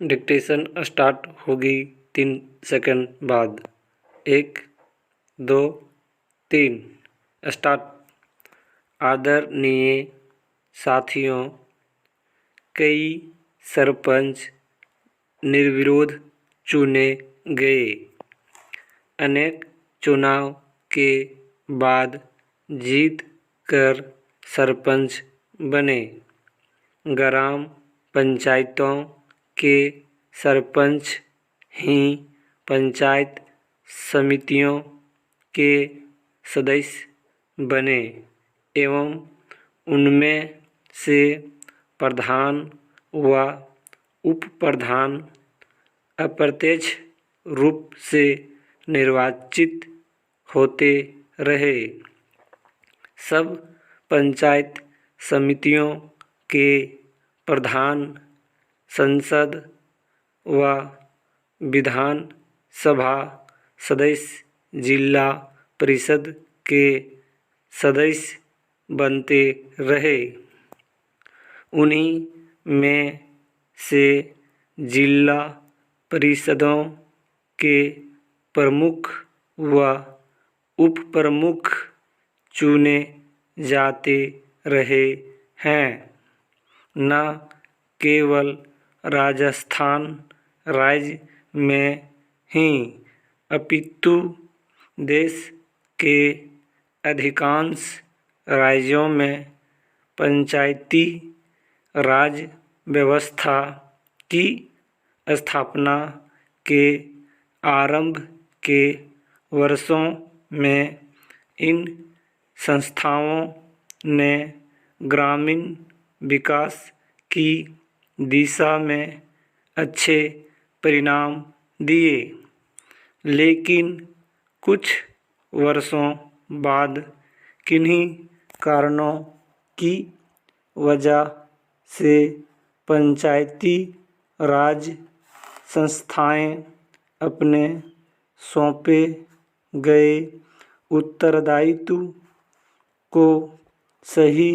Dictation start होगी 3 second बाद। 1 2 3 start. आदरणीय साथियों, कई सरपंच निर्विरोध चुने गए। अनेक चुनाव के बाद जीत कर सरपंच बने। ग्राम पंचायतों के सरपंच ही पंचायत समितियों के सदस्य बने एवं उनमें से प्रधान व उप प्रधान अप्रत्यक्ष रूप से निर्वाचित होते रहे। सब पंचायत समितियों के प्रधान संसद व विधान सभा सदस्य जिला परिषद के सदस्य बनते रहे। उन्हीं में से जिला परिषदों के प्रमुख व उप प्रमुख चुने जाते रहे हैं। न केवल राजस्थान राज्य में ही अपितु देश के अधिकांश राज्यों में पंचायती राज व्यवस्था की स्थापना के आरंभ के वर्षों में इन संस्थाओं ने ग्रामीण विकास की दिशा में अच्छे परिणाम दिए। लेकिन कुछ वर्षों बाद किन्हीं कारणों की वजह से पंचायती राज संस्थाएं अपने सौंपे गए उत्तरदायित्व को सही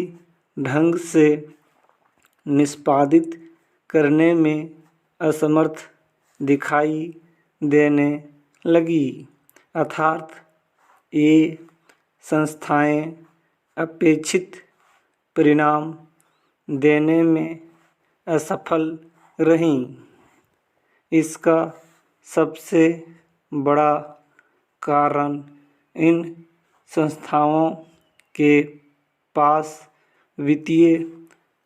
ढंग से निष्पादित करने में असमर्थ दिखाई देने लगी। अर्थात ये संस्थाएं अपेक्षित परिणाम देने में असफल रहीं। इसका सबसे बड़ा कारण इन संस्थाओं के पास वित्तीय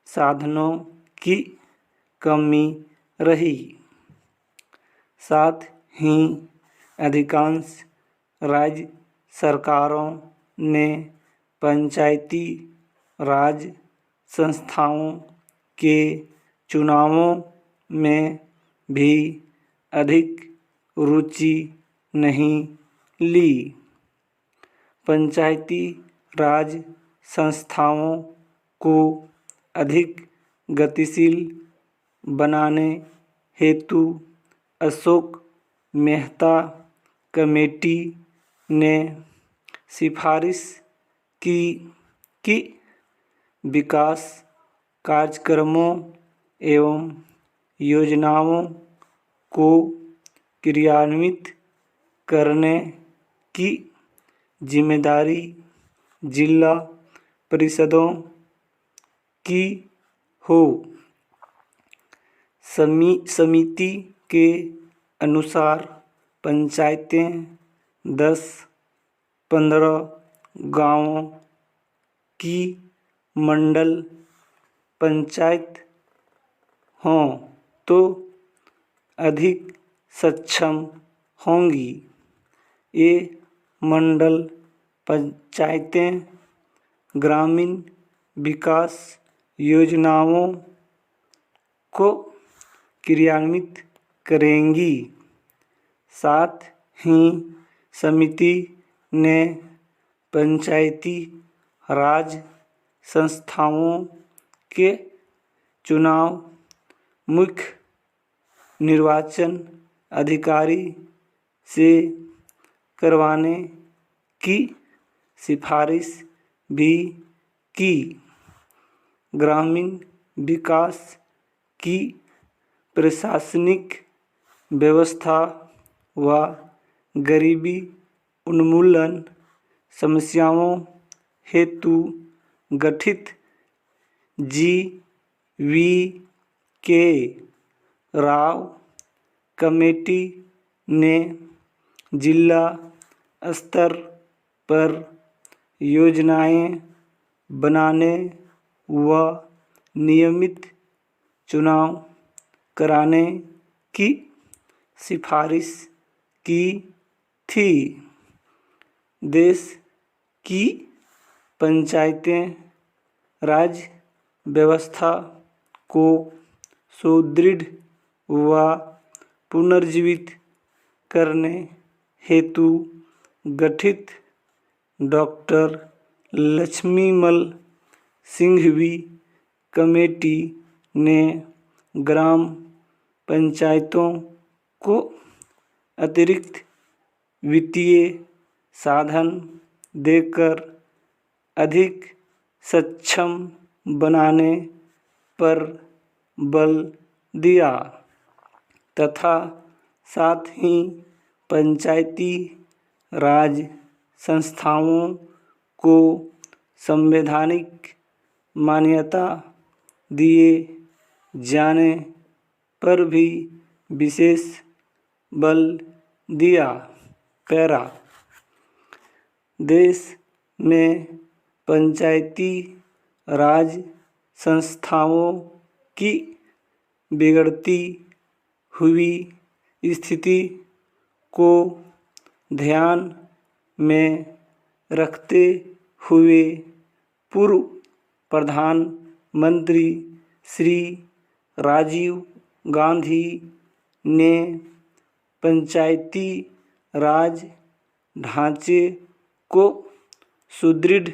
साधनों की कमी रही। साथ ही अधिकांश राज्य सरकारों ने पंचायती राज संस्थाओं के चुनावों में भी अधिक रुचि नहीं ली। पंचायती राज संस्थाओं को अधिक गतिशील बनाने हेतु अशोक मेहता कमेटी ने सिफारिश की कि विकास कार्यक्रमों एवं योजनाओं को क्रियान्वित करने की जिम्मेदारी जिला परिषदों की हो। समिति के अनुसार पंचायतें 10-15 गांवों की मंडल पंचायत हों तो अधिक सक्षम होंगी। ये मंडल पंचायतें ग्रामीण विकास योजनाओं को क्रियान्वित करेंगी। साथ ही समिति ने पंचायती राज संस्थाओं के चुनाव मुख्य निर्वाचन अधिकारी से करवाने की सिफारिश भी की। ग्रामीण विकास की प्रशासनिक व्यवस्था व गरीबी उन्मूलन समस्याओं हेतु गठित जी.वी.के. राव कमेटी ने जिला स्तर पर योजनाएं बनाने व नियमित चुनाव कराने की सिफारिश की थी। देश की पंचायतें राज व्यवस्था को सुदृढ़ व पुनर्जीवित करने हेतु गठित डॉक्टर लक्ष्मीमल सिंघवी कमेटी ने ग्राम पंचायतों को अतिरिक्त वित्तीय साधन देकर अधिक सक्षम बनाने पर बल दिया तथा साथ ही पंचायती राज संस्थाओं को संवैधानिक मान्यता दिए जाने पर भी विशेष बल दिया। पैरा देश में पंचायती राज संस्थाओं की बिगड़ती हुई स्थिति को ध्यान में रखते हुए पूर्व प्रधानमंत्री श्री राजीव गांधी ने पंचायती राज ढांचे को सुदृढ़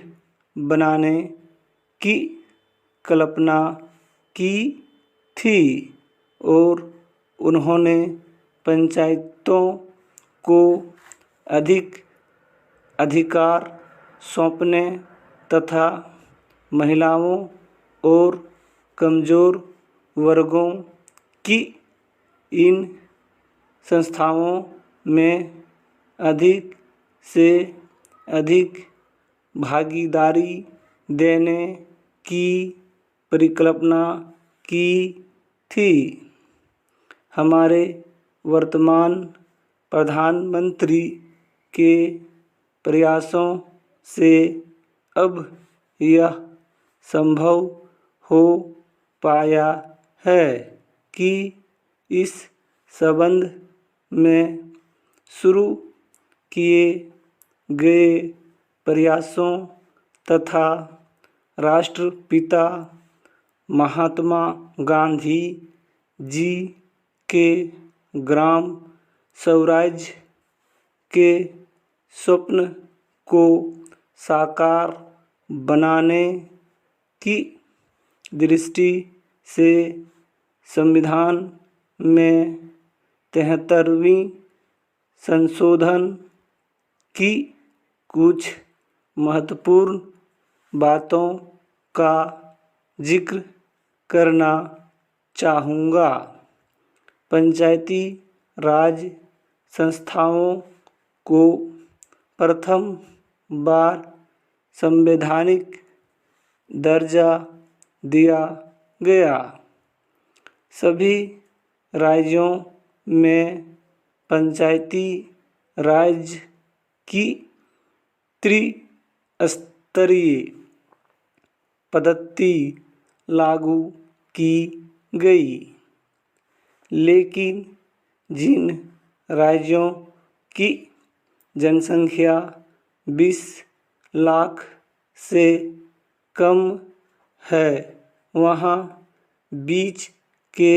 बनाने की कल्पना की थी और उन्होंने पंचायतों को अधिक अधिकार सौंपने तथा महिलाओं और कमज़ोर वर्गों की इन संस्थाओं में अधिक से अधिक भागीदारी देने की परिकल्पना की थी। हमारे वर्तमान प्रधानमंत्री के प्रयासों से अब यह संभव हो पाया है कि इस संबंध में शुरू किए गए प्रयासों तथा राष्ट्रपिता महात्मा गांधी जी के ग्राम स्वराज्य के स्वप्न को साकार बनाने की दृष्टि से संविधान में 73वीं संशोधन की कुछ महत्वपूर्ण बातों का जिक्र करना चाहूँगा। पंचायती राज संस्थाओं को प्रथम बार संवैधानिक दर्जा दिया गया। सभी राज्यों में पंचायती राज की त्रिस्तरीय पद्धति लागू की गई, लेकिन जिन राज्यों की जनसंख्या 20 लाख से कम है वहाँ बीच के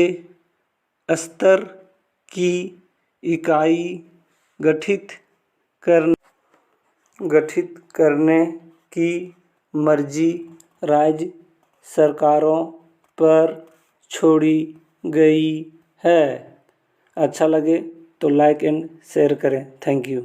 स्तर की इकाई गठित करने की मर्जी राज्य सरकारों पर छोड़ी गई है। अच्छा लगे तो लाइक एंड शेयर करें। Thank you.